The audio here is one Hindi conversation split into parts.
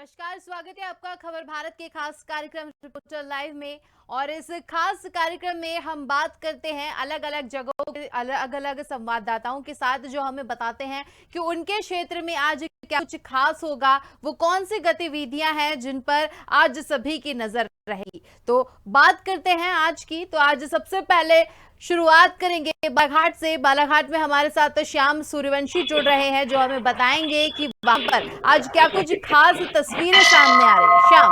नमस्कार, स्वागत है आपका खबर भारत के खास कार्यक्रम रिपोर्टर लाइव में। और इस खास कार्यक्रम में हम बात करते हैं अलग अलग जगहों के अलग अलग संवाददाताओं के साथ, जो हमें बताते हैं कि उनके क्षेत्र में आज क्या कुछ खास होगा, वो कौन सी गतिविधियां हैं जिन पर आज सभी की नजर रहेगी। तो बात करते हैं आज की। तो आज सबसे पहले शुरुआत करेंगे बालाघाट से। बालाघाट में हमारे साथ श्याम सूर्यवंशी जुड़ रहे हैं, जो हमें बताएंगे कि वहां पर आज क्या कुछ खास तस्वीरें सामने आ रही है। श्याम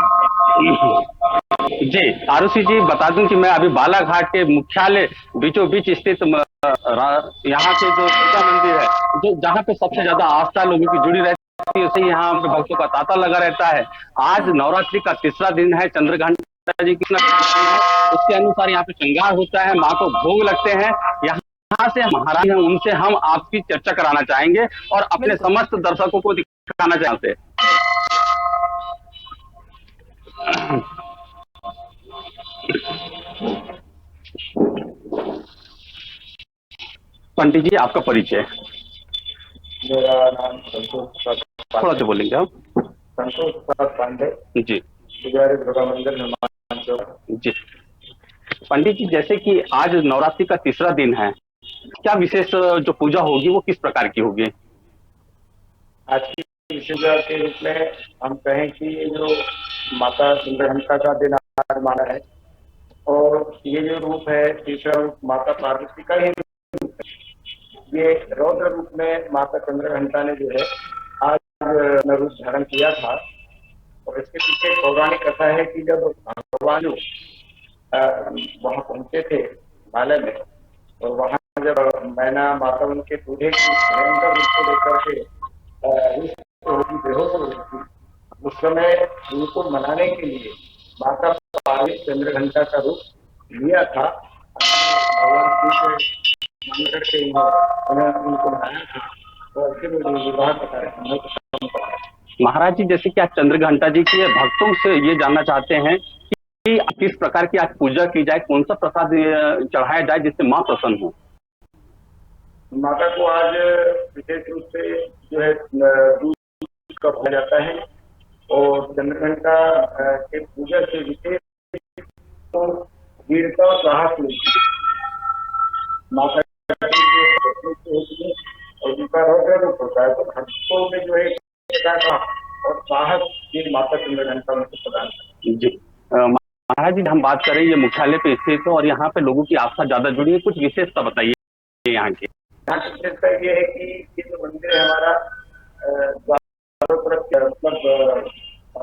जी, आरुषि जी, बता दूं कि मैं अभी बालाघाट के मुख्यालय बीचों बीच स्थित यहाँ के जो दुर्गा मंदिर है, जो जहाँ पे सबसे ज्यादा आस्था लोगों की जुड़ी रहती है, उसे यहाँ पे भक्तों का तांता लगा रहता है। आज नवरात्रि का तीसरा दिन है। चंद्रघंटा जी की उसके अनुसार यहाँ पे श्रृंगार होता है, माँ को भोग लगते हैं। यहाँ से महाराज हैं, उनसे हम आपकी चर्चा कराना चाहेंगे और अपने समस्त दर्शकों को दिखाना चाहते हैं। पंडित जी, आपका परिचय? मेरा नाम संतोष थोड़ा सा बोलेंगे आप? संतोष पांडे जी दुर्गा मंदिर निर्माण। जी पंडित जी, जैसे कि आज नवरात्रि का तीसरा दिन है, क्या विशेष जो पूजा होगी वो किस प्रकार की होगी? आज की पूजा के रूप में हम कहें कि ये जो माता चंद्रघंटा का दिन आज माना है, और ये जो रूप है तीसरा रूप माता पार्वती का ही रूप है। ये रौद्र रूप में माता चंद्रघंटा ने जो है आज रूप धारण किया था। और इसके पीछे पौराणिक कथा है कि जब भगवान वहां पहुंचे थे हिमालय में, और वहां जब मैना माता उनके दूल्हे की भयंकर रूप को लेकर के बेहोश हो गई थी, उस समय उनको मनाने के लिए माता पार्वती चंद्रघंटा का रूप लिया था। भगवान शिव से उनको मनाया था, और फिर विवाह का कार्यक्रम। महाराज जी, जैसे कि आज चंद्रघंटा जी के भक्तों से ये जानना चाहते हैं कि किस प्रकार की आज पूजा की जाए, कौन सा प्रसाद चढ़ाया जाए जिससे माँ प्रसन्न हो? माता को आज विशेष रूप से जो है दूध का भोग जाता है, और चंद्रघंटा के पूजा से विशेष तो वीरता और साहस मिलती है। माता होती है और उनका रौद्र रूप होता है, तो भक्तों में जो है और साहस ये माता चंद्रघंटा में प्रदान करती है। जी महाराज जी, हम बात करें ये मुख्यालय पे स्थित है और यहाँ पे लोगों की आस्था ज्यादा जुड़ी है, कुछ विशेषता बताइए यहाँ की। यहाँ की विशेषता ये है कि ये जो मंदिर है हमारा मतलब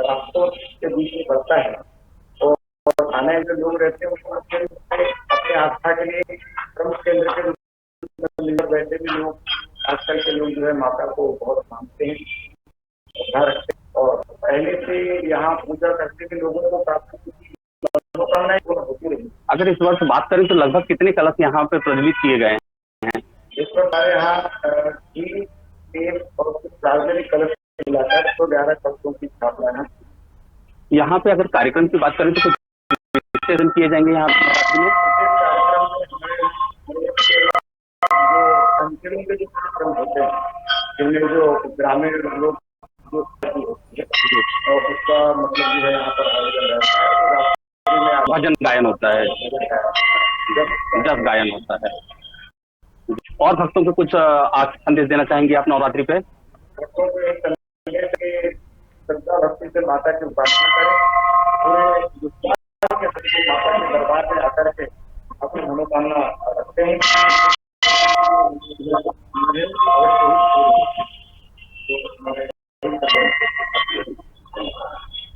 रास्तों के बीच में पड़ता है, और थाने में जो लोग रहते हैं उसको अपने आस्था के लिए प्रमुख केंद्र के रूप में, वैसे भी लोग आजकल के लोग जो है माता को बहुत मानते हैं, श्रद्धा रखते हैं, और पहले से यहाँ पूजा करते हुए लोगों को काफी मनोकामनाएं होती रही। अगर इस वर्ष बात करें तो लगभग कितने कलश यहाँ पे प्रज्वलित किए गए हैं? इस पर हमारे यहाँ और कुछ सार्वजनिक कलश मिलाकर 111 कलशों की स्थापना है। यहाँ पे अगर कार्यक्रम की बात करें तो कुछ विशेष किए जाएंगे यहाँ पे? जो कार्यक्रम होते हैं जिनमें जो ग्रामीण लोग और उसका मतलब जो है यहाँ पर आयोजन रहता है, भजन गायन होता है, जस गायन होता है। और भक्तों को कुछ संदेश देना चाहेंगे आप नवरात्रि पे? भक्तों को श्रद्धा भक्ति से माता की उपासना करें, पूरे माता के दरबार में आकर के अपनी मनोकामना रखते हैं।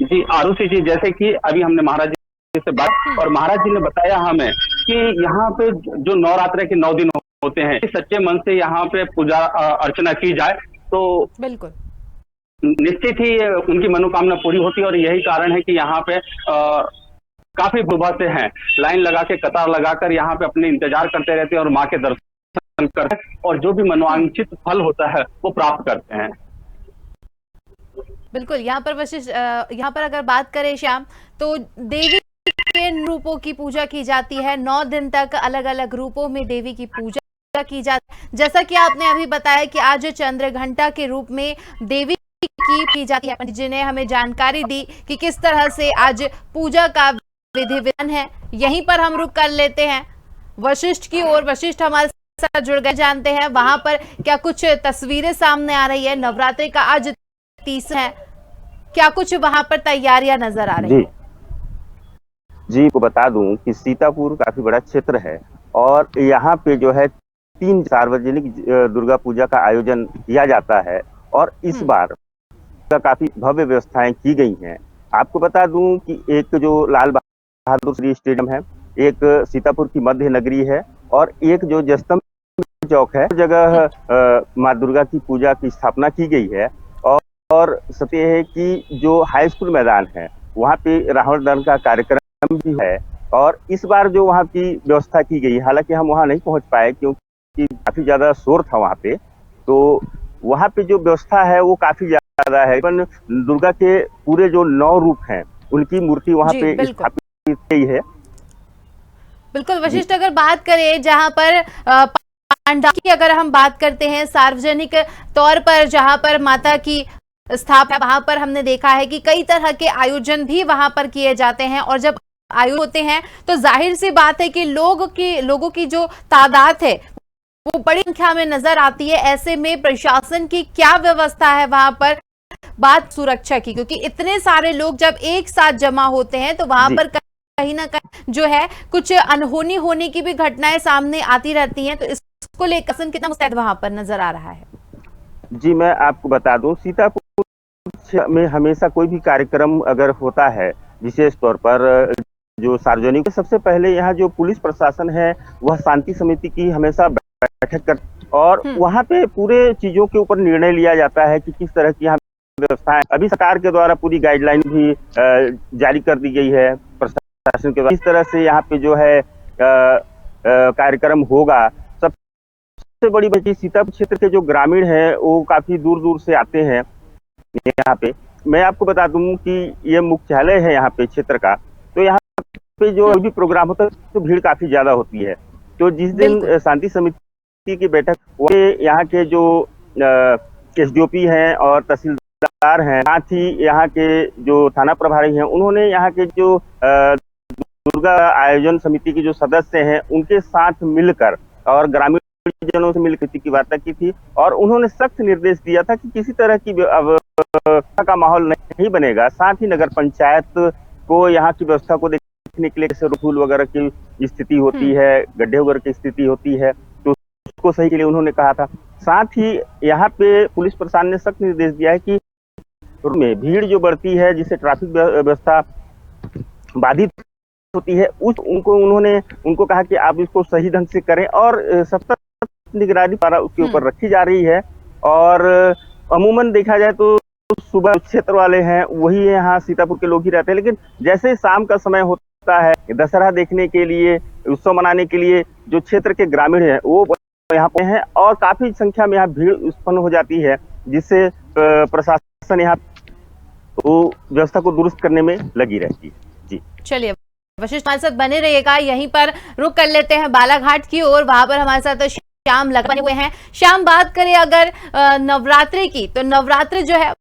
जी आरुषि जी, जैसे कि अभी हमने महाराज जी से बात, और महाराज जी ने बताया हमें कि यहाँ पे जो नवरात्र के 9 दिन होते हैं, सच्चे मन से यहाँ पे पूजा अर्चना की जाए तो बिल्कुल निश्चित ही उनकी मनोकामना पूरी होती है। और यही कारण है कि यहाँ पे काफी सुबह से हैं, लाइन लगा के कतार लगाकर यहाँ पे अपने इंतजार करते रहते हैं और माँ के दर्शन करते हैं, और जो भी मनोवांछित फल होता है वो प्राप्त करते हैं। बिल्कुल। यहाँ पर अगर बात करें श्याम, तो देवी के रूपों की पूजा की जाती है। 9 दिन तक अलग अलग रूपों में देवी की पूजा की जाती है। जैसा कि आपने अभी बताया कि आज चंद्रघंटा के रूप में देवी की की जाती है। पंडित जी ने हमें जानकारी दी कि किस तरह से आज पूजा का विधि विधान है। यहीं पर हम रुक कर लेते हैं वशिष्ठ की ओर। वशिष्ठ हमारे साथ जुड़ गए, जानते हैं वहां पर क्या कुछ तस्वीरें सामने आ रही है। नवरात्रि का आज तीसरा है, क्या कुछ वहां पर तैयारियां नजर आ रही है? जी को बता दूं कि सीतापुर काफी बड़ा क्षेत्र है और यहाँ पे जो है 3 सार्वजनिक दुर्गा पूजा का आयोजन किया जाता है और इस बार काफी भव्य व्यवस्थाएं की गई हैं। आपको बता दूं कि एक जो लाल बहादुर शास्त्री स्टेडियम है, एक सीतापुर की मध्य नगरी है और एक जो जयस्तंभ चौक है, जगह माँ दुर्गा की पूजा की स्थापना की गई है। और सत्य है कि जो हाई स्कूल मैदान है वहाँ पे रावण दहन का कार्यक्रम भी है और इस बार जो वहाँ की व्यवस्था की गई, हालांकि हम वहाँ नहीं पहुँच पाए क्योंकि काफी ज्यादा शोर था वहाँ पे, तो वहाँ पे जो व्यवस्था है वो काफी ज्यादा है। पर दुर्गा के पूरे जो 9 रूप हैं उनकी मूर्ति वहाँ पे स्थापित की है। बिल्कुल वशिष्ठ, अगर बात करें जहाँ पर पंडाल की अगर हम बात करते हैं सार्वजनिक तौर पर जहाँ पर माता की स्थापना, वहां पर हमने देखा है कि कई तरह के आयोजन भी वहां पर किए जाते हैं और जब आयोजन होते हैं तो जाहिर सी बात है कि लोगों की जो तादाद है वो बड़ी संख्या में नजर आती है। ऐसे में प्रशासन की क्या व्यवस्था है वहां पर, बात सुरक्षा की, क्योंकि इतने सारे लोग जब एक साथ जमा होते हैं तो वहां पर कहीं ना कहीं जो है कुछ अनहोनी होने की भी घटनाएं सामने आती रहती हैं। तो इसको लेकर कितना मुस्तैद वहां पर नजर आ रहा है? जी मैं आपको बता दूं, सीतापुर में हमेशा कोई भी कार्यक्रम अगर होता है विशेष तौर पर जो सार्वजनिक, सबसे पहले यहाँ जो पुलिस प्रशासन है वह शांति समिति की हमेशा बैठक कर और वहाँ पे पूरे चीजों के ऊपर निर्णय लिया जाता है कि किस तरह की यहाँ व्यवस्था है। अभी सरकार के द्वारा पूरी गाइडलाइन भी जारी कर दी गई है प्रशासन के द्वारा, किस तरह से यहाँ पे जो है कार्यक्रम होगा। सबसे बड़ी बात सीतापुर क्षेत्र के जो ग्रामीण है वो काफी दूर दूर से आते हैं यहाँ पे। मैं आपको बता दूं कि ये मुख्यालय है यहाँ पे क्षेत्र का, तो यहाँ पे जो भी प्रोग्राम होता है तो भीड़ काफी ज्यादा होती है। तो जिस दिन शांति समिति की बैठक, वो यहाँ के जो एसडीओपी हैं और तहसीलदार हैं, साथ ही यहाँ के जो थाना प्रभारी हैं, उन्होंने यहाँ के जो दुर्गा आयोजन समिति के जो सदस्य हैं उनके साथ मिलकर और ग्रामीण जनों से मिलकर की वार्ता की थी और उन्होंने सख्त निर्देश दिया था कि किसी तरह की का माहौल नहीं बनेगा। साथ ही नगर पंचायत को यहाँ की व्यवस्था को देखने के लिए जैसे फूल वगैरह की स्थिति होती है, गड्ढे वगैरह की स्थिति होती है, तो उसको सही के लिए उन्होंने कहा था। साथ ही यहाँ पे पुलिस प्रशासन ने सख्त निर्देश दिया है कि में भीड़ जो बढ़ती है जिससे ट्रैफिक व्यवस्था बाधित होती है, उनको कहा कि आप इसको सही ढंग से करें और सतत निगरानी द्वारा उसके ऊपर रखी जा रही है। और अमूमन देखा जाए तो सुबह क्षेत्र वाले हैं वही यहाँ सीतापुर के लोग ही रहते हैं, लेकिन जैसे शाम का समय होता है दशहरा देखने के लिए, उत्सव मनाने के लिए जो क्षेत्र के ग्रामीण हैं वो यहाँ पे हैं और काफी संख्या में यहाँ भीड़ उत्पन्न हो जाती है, जिससे प्रशासन यहाँ व्यवस्था को दुरुस्त करने में लगी रहती है। जी चलिए वशिष्ठ हमारे साथ बने रहिएगा, यहीं पर रुक कर लेते हैं बालाघाट की ओर। वहां पर हमारे साथ श्याम लगे हुए हैं। श्याम, बात करें अगर नवरात्रि की, तो नवरात्रि जो है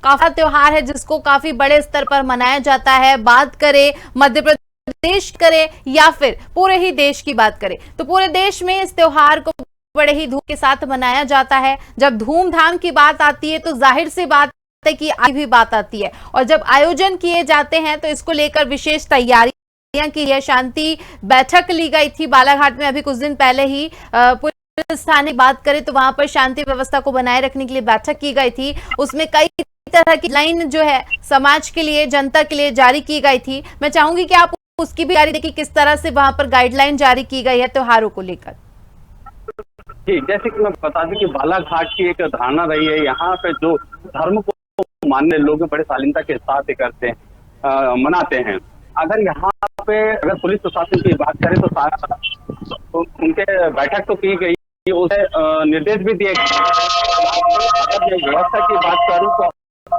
काफी त्योहार है जिसको काफी बड़े स्तर पर मनाया जाता है। बात करें मध्य प्रदेश करें या फिर पूरे ही देश की बात करें तो पूरे देश में इस त्योहार को बड़े ही धूम के साथ मनाया जाता है। जब धूमधाम की बात आती है तो जाहिर सी बात है कि आई भी बात आती है और जब आयोजन किए जाते हैं तो इसको लेकर विशेष तैयारियां की है। शांति बैठक ली गई थी बालाघाट में अभी कुछ दिन पहले ही। पुलिस थाने बात करें तो वहां पर शांति व्यवस्था को बनाए रखने के लिए बैठक की गई थी। उसमें कई तरह की लाइन जो है समाज के लिए, जनता के लिए जारी की गई थी। मैं चाहूंगी कि आप उसकी भी जारी देखिए किस तरह से वहां पर गाइडलाइन जारी की गई है त्योहारों को लेकर। जी, जैसे कि मैं बता दूं कि बालाघाट की एक धारणा रही है, यहाँ पे जो धर्म को मानने लोग बड़े शालीनता के साथ करते हैं, मनाते हैं। अगर यहाँ पे अगर पुलिस प्रशासन की बात करें तो उनके बैठक तो की गई, उसे निर्देश भी दिए गए। अगर मैं व्यवस्था की बात करूं तो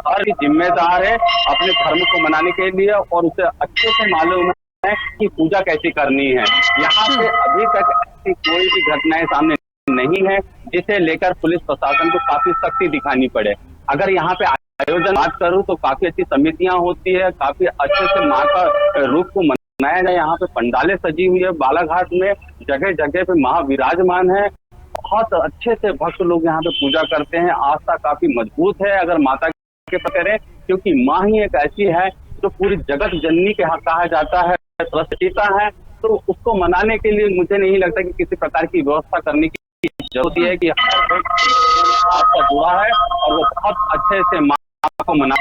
हर जिम्मेदार है अपने धर्म को मनाने के लिए और उसे अच्छे से मालूम है कि पूजा कैसे करनी है। यहाँ पे अभी तक ऐसी कोई भी घटनाएं सामने नहीं है जिसे लेकर पुलिस प्रशासन को काफी सख्ती दिखानी पड़े। अगर यहाँ पे आयोजन बात करूं तो काफी अच्छी समितियां होती है, काफी अच्छे से माँ का रूप को मनाया जाए। यहाँ पे पंडालें सजी हुई है, बालाघाट में जगह जगह पे माँ विराजमान है। बहुत अच्छे से भक्त लोग यहाँ पे पूजा करते हैं, आस्था काफी मजबूत है अगर माता के करें, क्योंकि माँ ही एक ऐसी है जो पूरी जगत जननी के यहाँ कहा जाता है, सृष्टिता है। तो उसको मनाने के लिए मुझे नहीं लगता कि किसी प्रकार की व्यवस्था करने की जरूरत है कि आपका जुड़ा है और वो बहुत अच्छे से माँ को मना।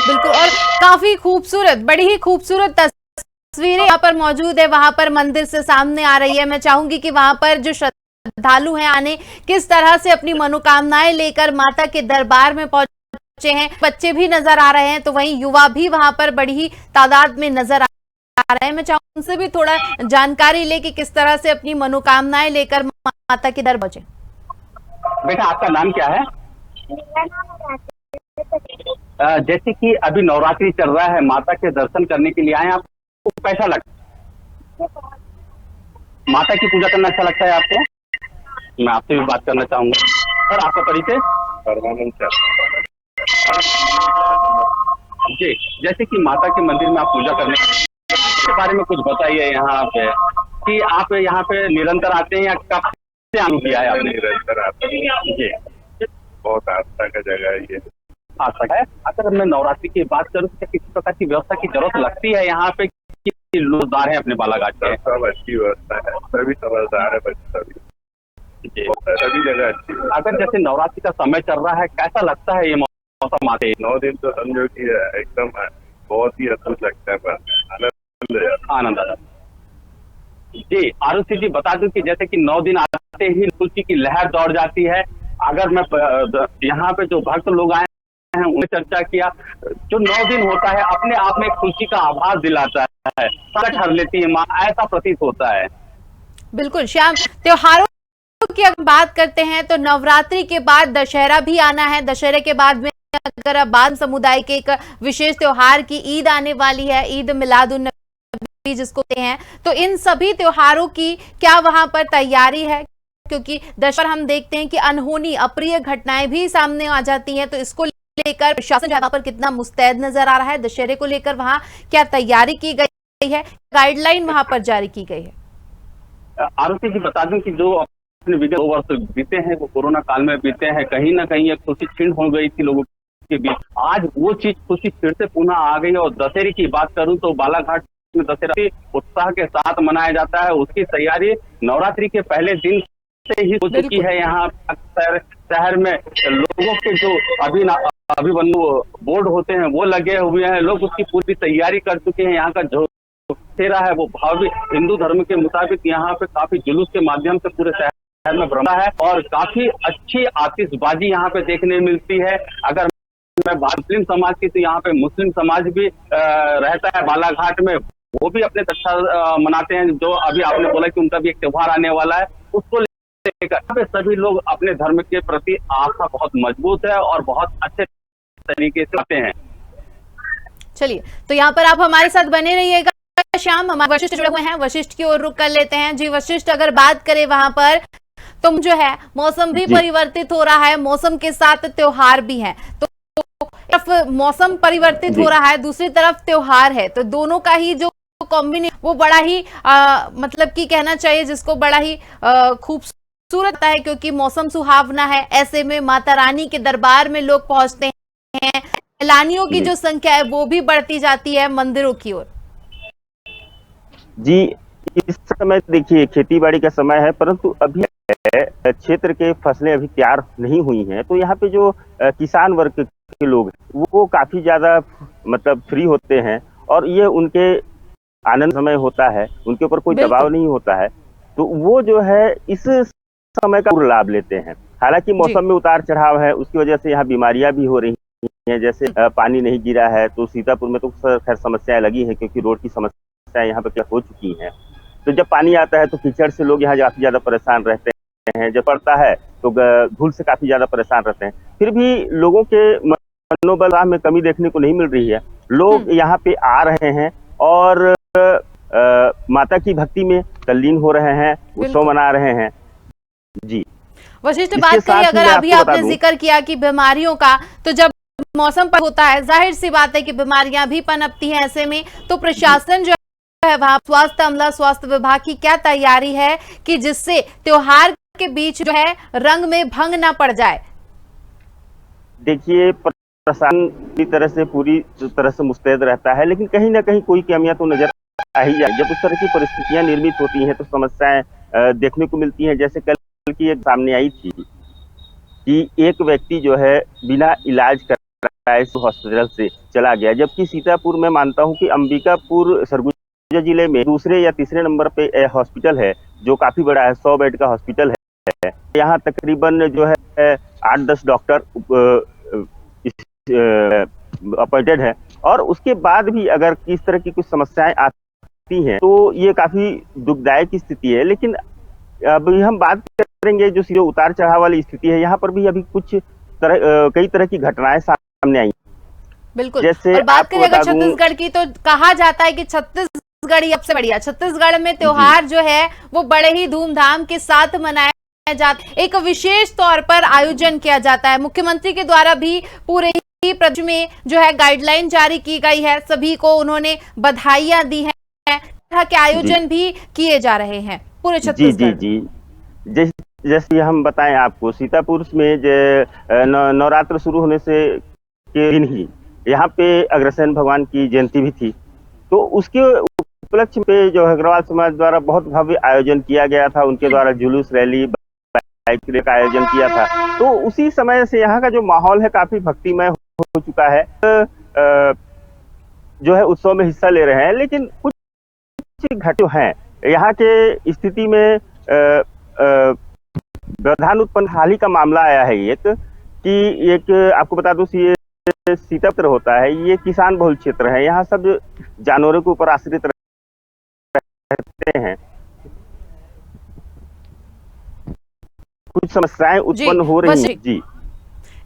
बिल्कुल, और काफी खूबसूरत, बड़ी ही खूबसूरत तस्वीरें यहाँ पर मौजूद है, वहां पर मंदिर से सामने आ रही है। मैं चाहूंगी कि वहां पर जो श्रद्धालु हैं आने किस तरह से अपनी मनोकामनाएं लेकर माता के दरबार में पहुंचे हैं। बच्चे भी नजर आ रहे हैं, तो वहीं युवा भी वहां पर बड़ी ही तादाद में नजर आ रहे हैं। मैं चाहूंगी उनसे भी थोड़ा जानकारी ले कि किस तरह से अपनी मनोकामनाएं लेकर माता के दर पहुंचे। बेटा आपका नाम क्या है? जैसे कि अभी नवरात्रि चल रहा है, माता के दर्शन करने के लिए आए, आपको कैसा लगता है? माता की पूजा करना अच्छा लगता है आपको? मैं आपसे भी बात करना चाहूंगा। सर आपका परिचय? जी, जैसे कि माता के मंदिर में आप पूजा करने के बारे में कुछ बताइए यहाँ पे, कि आप यहाँ पे निरंतर आते हैं या कब से आने किया है आपने? निरंतर आते हैं जी, बहुत आस्था का जगह है ये। आस्था है। अगर मैं नवरात्रि की बात करूँ तो किसी प्रकार की व्यवस्था की जरूरत लगती है यहाँ पे कि लोगदार है अपने बालाघाट के? सब अच्छी व्यवस्था है, सभी समझदार है, सभी जगह अच्छी। अगर जैसे नवरात्रि का समय चल रहा है, कैसा लगता है ये मौसम आते? 9 दिन तो समझो कि एकदम बहुत ही अद्भुत लगता है, आनंद आता है। जी आरुषि जी, बता दूं कि जैसे कि 9 दिन आते ही खुशी की लहर दौड़ जाती है। अगर मैं यहाँ पे जो भक्त लोग आए हैं उन्हें चर्चा किया, जो 9 दिन होता है अपने आप में खुशी का आभास दिलाता है, संकट हर लेती है माँ, ऐसा प्रतीत होता है। बिल्कुल श्याम, त्योहारों की अगर बात करते हैं तो नवरात्रि के बाद दशहरा भी आना है। दशहरे के बाद में अगर अब बाद समुदाय के एक विशेष त्योहार की ईद आने वाली है, ईद मिलादुन्नबी जिसको कहते हैं, तो इन सभी त्योहारों की क्या वहां पर तैयारी है? क्योंकि दशहरा हम देखते हैं कि अनहोनी अप्रिय घटनाएं भी सामने आ जाती हैं, तो इसको लेकर प्रशासन जगह पर कितना मुस्तैद नजर आ रहा है? दशहरे को लेकर वहां क्या तैयारी की गई है, गाइडलाइन वहां पर जारी की गई है? आरुषि जी, बता दूं कि जो अपने विगत 2 वर्ष बीते हैं वो कोरोना काल में बीते हैं, कहीं ना कहीं एक खुशी छीन हो गई थी लोगों के बीच। आज वो चीज खुशी फिर से पुनः आ गई। और दशहरे की बात करूं तो बालाघाट में दशहरा उत्साह के साथ मनाया जाता है। उसकी तैयारी नवरात्रि के पहले दिन से ही हो चुकी है। यहाँ शहर में लोगों के जो अभिमन्यु बोर्ड होते हैं वो लगे हुए हैं, लोग उसकी पूरी तैयारी कर चुके हैं। यहाँ का जो दशहरा है वो भव्य हिंदू धर्म के मुताबिक यहाँ पे काफी जुलूस के माध्यम से पूरे शहर में भ्रमण है और काफी अच्छी आतिशबाजी यहाँ पे देखने मिलती है। अगर मैं मुस्लिम समाज की, तो यहाँ पे मुस्लिम समाज भी रहता है बालाघाट में, वो भी अपने दशहरा मनाते हैं। जो अभी आपने बोला कि उनका भी एक त्योहार आने वाला है, उसको लेकर सभी लोग अपने धर्म के प्रति आस्था बहुत मजबूत है और बहुत अच्छे तरीके से आते हैं। चलिए, तो यहाँ पर आप हमारे साथ बने रहिएगा। श्याम, हमारे वशिष्ठ जुड़े हुए हैं, वशिष्ठ की ओर रुख कर लेते हैं। जी वशिष्ठ, अगर बात करें वहां पर तो जो है मौसम भी परिवर्तित हो रहा है, मौसम के साथ त्योहार भी है, तो तरफ मौसम परिवर्तित हो रहा है, दूसरी तरफ त्योहार है, तो दोनों का ही जो कॉम्बिनेशन वो बड़ा ही मतलब कि कहना चाहिए जिसको बड़ा ही खूबसूरत है, क्योंकि मौसम सुहावना है। ऐसे में माता रानी के दरबार में लोग पहुंचते हैं, सैलानियों की जो संख्या है वो भी बढ़ती जाती है मंदिरों की ओर। जी, इस समय देखिए खेती बाड़ी का समय है, परंतु अभी क्षेत्र के फसलें अभी तैयार नहीं हुई हैं, तो यहाँ पे जो किसान वर्ग के लोग वो काफी ज्यादा मतलब फ्री होते हैं और ये उनके आनंद समय होता है, उनके ऊपर कोई दबाव नहीं होता है, तो वो जो है इस समय का लाभ लेते हैं। हालांकि मौसम में उतार चढ़ाव है, उसकी वजह से यहाँ बीमारियां भी हो रही हैं, जैसे पानी नहीं गिरा है, तो सीतापुर में तो खैर समस्याएं लगी हैं क्योंकि रोड की समस्या यहाँ पे क्या हो चुकी है। तो जब पानी आता है तो कीचड़ से लोग यहाँ काफी ज्यादा परेशान रहते हैं, जब पड़ता है तो धूल से काफी ज्यादा परेशान रहते हैं। फिर भी लोगों के मनोबल में कमी देखने को नहीं मिल रही है, लोग यहाँ पे आ रहे हैं और माता की भक्ति में तल्लीन हो रहे हैं, उत्सव मना रहे हैं। जी वशिष्ठ, बात करिए, अगर अभी आपने जिक्र किया कि बीमारियों का, तो जब मौसम पर होता है, जाहिर सी बात है कि बीमारियां भी पनपती हैं। ऐसे में तो प्रशासन जो है वहां स्वास्थ्य अमला, स्वास्थ्य विभाग की क्या तैयारी है कि जिससे त्योहार के बीच जो है रंग में भंग ना पड़ जाए? देखिए, प्रशासन की पूरी तरह से मुस्तैद रहता है, लेकिन कहीं ना कहीं कोई कमियां तो नजर आ ही जाए। जब उस तरह की परिस्थितियां निर्मित होती हैं तो समस्याएं देखने को मिलती हैं। जैसे कल की एक सामने आई थी कि एक व्यक्ति जो है बिना इलाज कराए हॉस्पिटल से चला गया, जबकि सीतापुर में मानता हूं कि अंबिकापुर सरगुजा जिले में दूसरे या तीसरे नंबर पे हॉस्पिटल है जो काफी बड़ा है, 100 बेड का हॉस्पिटल है। यहाँ तकरीबन जो है 8-10 डॉक्टर अपॉइंटेड है, और उसके बाद भी अगर इस तरह की कुछ समस्याएं आती हैं तो ये काफी दुखदायक स्थिति है। लेकिन अभी हम बात करेंगे जो उतार चढ़ाव वाली स्थिति है, यहाँ पर भी अभी कई तरह की घटनाएं सामने आई। बिल्कुल। जैसे और बात करें अगर छत्तीसगढ़ की, तो कहा जाता है कि छत्तीसगढ़ ही सबसे बढ़िया। छत्तीसगढ़ में त्योहार जो है वो बड़े ही धूमधाम के साथ मनाया जाता है, एक विशेष तौर पर आयोजन किया जाता है। मुख्यमंत्री के द्वारा भी पूरे ही प्रदेश में जो है गाइडलाइन जारी की गई है, सभी को उन्होंने बधाइयां दी हैं, तरह के आयोजन भी किए जा रहे हैं पूरे छत्तीसगढ़। जी। जैसे हम बताएं आपको, सीतापुर में नवरात्र शुरू होने से के दिन ही यहाँ पे अग्रसेन भगवान की जयंती भी थी, तो उसके उपलक्ष्य पे जो अग्रवाल समाज द्वारा बहुत भव्य आयोजन किया गया था। उनके द्वारा जुलूस, रैली, बाइक रैली का आयोजन किया था। तो उसी समय से यहाँ का जो माहौल है काफी भक्तिमय हो चुका है। जो है उत्सव में हिस्सा ले रहे हैं, लेकिन कुछ घटना है यहाँ के स्थिति में व्यवधान उत्पन्न हाल ही का मामला आया है एक आपको बता दूं, ये सीतापुर होता है, ये किसान बहुल क्षेत्र है, यहाँ सब जानवरों के ऊपर आश्रित रहते हैं। कुछ समस्याएं उत्पन्न हो रही हैं। जी,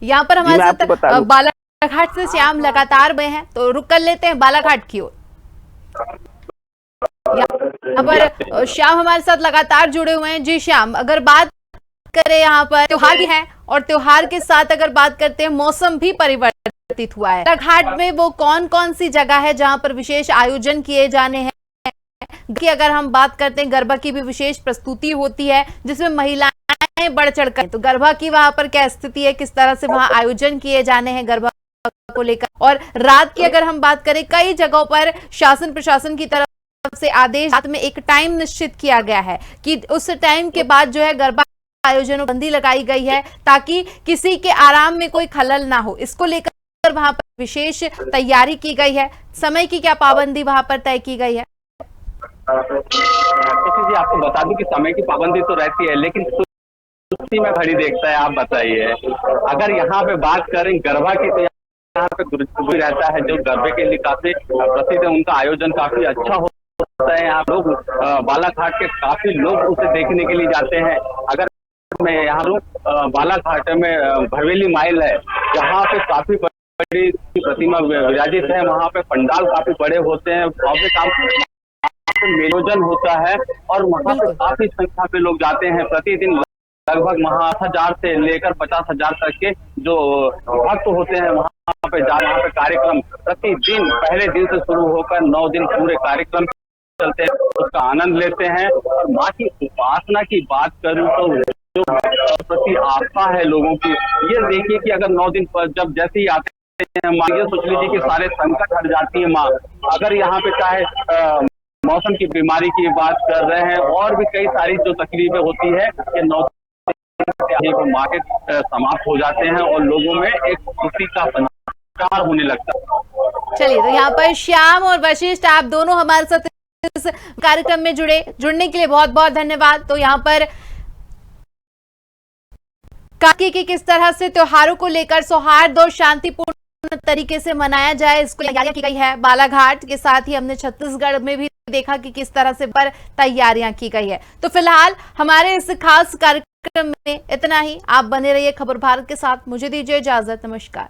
यहाँ पर हमारे साथ बालाघाट से श्याम लगातार में हैं, तो रुक कर लेते हैं बालाघाट की ओर। यहाँ पर श्याम हमारे साथ लगातार जुड़े हुए हैं। जी श्याम, अगर बात करें यहाँ पर त्योहार भी है, और त्योहार के साथ अगर बात करते हैं मौसम भी परिवर्तित हुआ है, बालाघाट में वो कौन कौन सी जगह है जहाँ पर विशेष आयोजन किए जाने हैं? कि अगर हम बात करते हैं गरबा की भी विशेष प्रस्तुति होती है जिसमें महिलाएं बढ़ चढ़ कर, तो गरबा की वहां पर क्या स्थिति है, किस तरह से वहां आयोजन किए जाने हैं गरबा को लेकर? और रात की अगर हम बात करें, कई जगहों पर शासन प्रशासन की तरफ से आदेश, रात में एक टाइम निश्चित किया गया है कि उस टाइम के बाद जो है गरबा आयोजनों बंदी लगाई गई है ताकि किसी के आराम में कोई खलल ना हो। इसको लेकर वहां पर विशेष तैयारी की गई है। समय की क्या पाबंदी वहां पर तय की गई है? जी आपको बता दूं कि समय की पाबंदी तो रहती है, लेकिन उसी में घड़ी देखता है। आप बताइए, अगर यहाँ पे बात करें गरबा की, तो यहाँ पे गुरुजी रहता है जो गरबे के लिए काफी प्रसिद्ध है, उनका आयोजन काफी अच्छा होता है। यहाँ लोग बालाघाट के काफी लोग उसे देखने के लिए जाते हैं। अगर मैं यहाँ बालाघाट में भरवेली माइल है, जहाँ पे काफी बड़ी प्रतिमा विराजित है, वहाँ पे पंडाल काफी बड़े होते हैं, भव्य काम मेलोजन होता है, और वहाँ पे काफी संख्या में लोग जाते हैं। प्रतिदिन लगभग 1000 से लेकर 50,000 तक के जो भक्त होते हैं वहाँ पे कार्यक्रम प्रतिदिन पहले दिन से शुरू होकर 9 दिन पूरे कार्यक्रम चलते हैं, उसका आनंद लेते हैं। और माँ की उपासना की बात करूँ तो जो प्रति आस्था है लोगों की, ये देखिए कि अगर 9 दिन पर जब जैसे ही आते हैं माँ, ये सोच लीजिए कि सारे संकट हट जाती है माँ। अगर यहाँ पे चाहे मौसम की बीमारी की बात कर रहे हैं, और भी कई सारी जो तकलीफें होती है, ये 9 मार्केट समाप्त हो जाते हैं और लोगों में एक खुशी का संचार होने लगता है। चलिए, तो यहाँ पर श्याम और वशिष्ठ, आप दोनों हमारे साथ इस कार्यक्रम में जुड़ने के लिए बहुत बहुत धन्यवाद। तो यहाँ पर कि किस तरह से त्योहारों को लेकर सौहार्द और शांतिपूर्ण तरीके से मनाया जाए, इसको तैयारियां की गई है बालाघाट के साथ ही हमने छत्तीसगढ़ में भी देखा कि किस तरह से पर तैयारियां की गई है। तो फिलहाल हमारे इस खास कार्यक्रम में इतना ही। आप बने रहिए खबर भारत के साथ। मुझे दीजिए इजाजत। नमस्कार।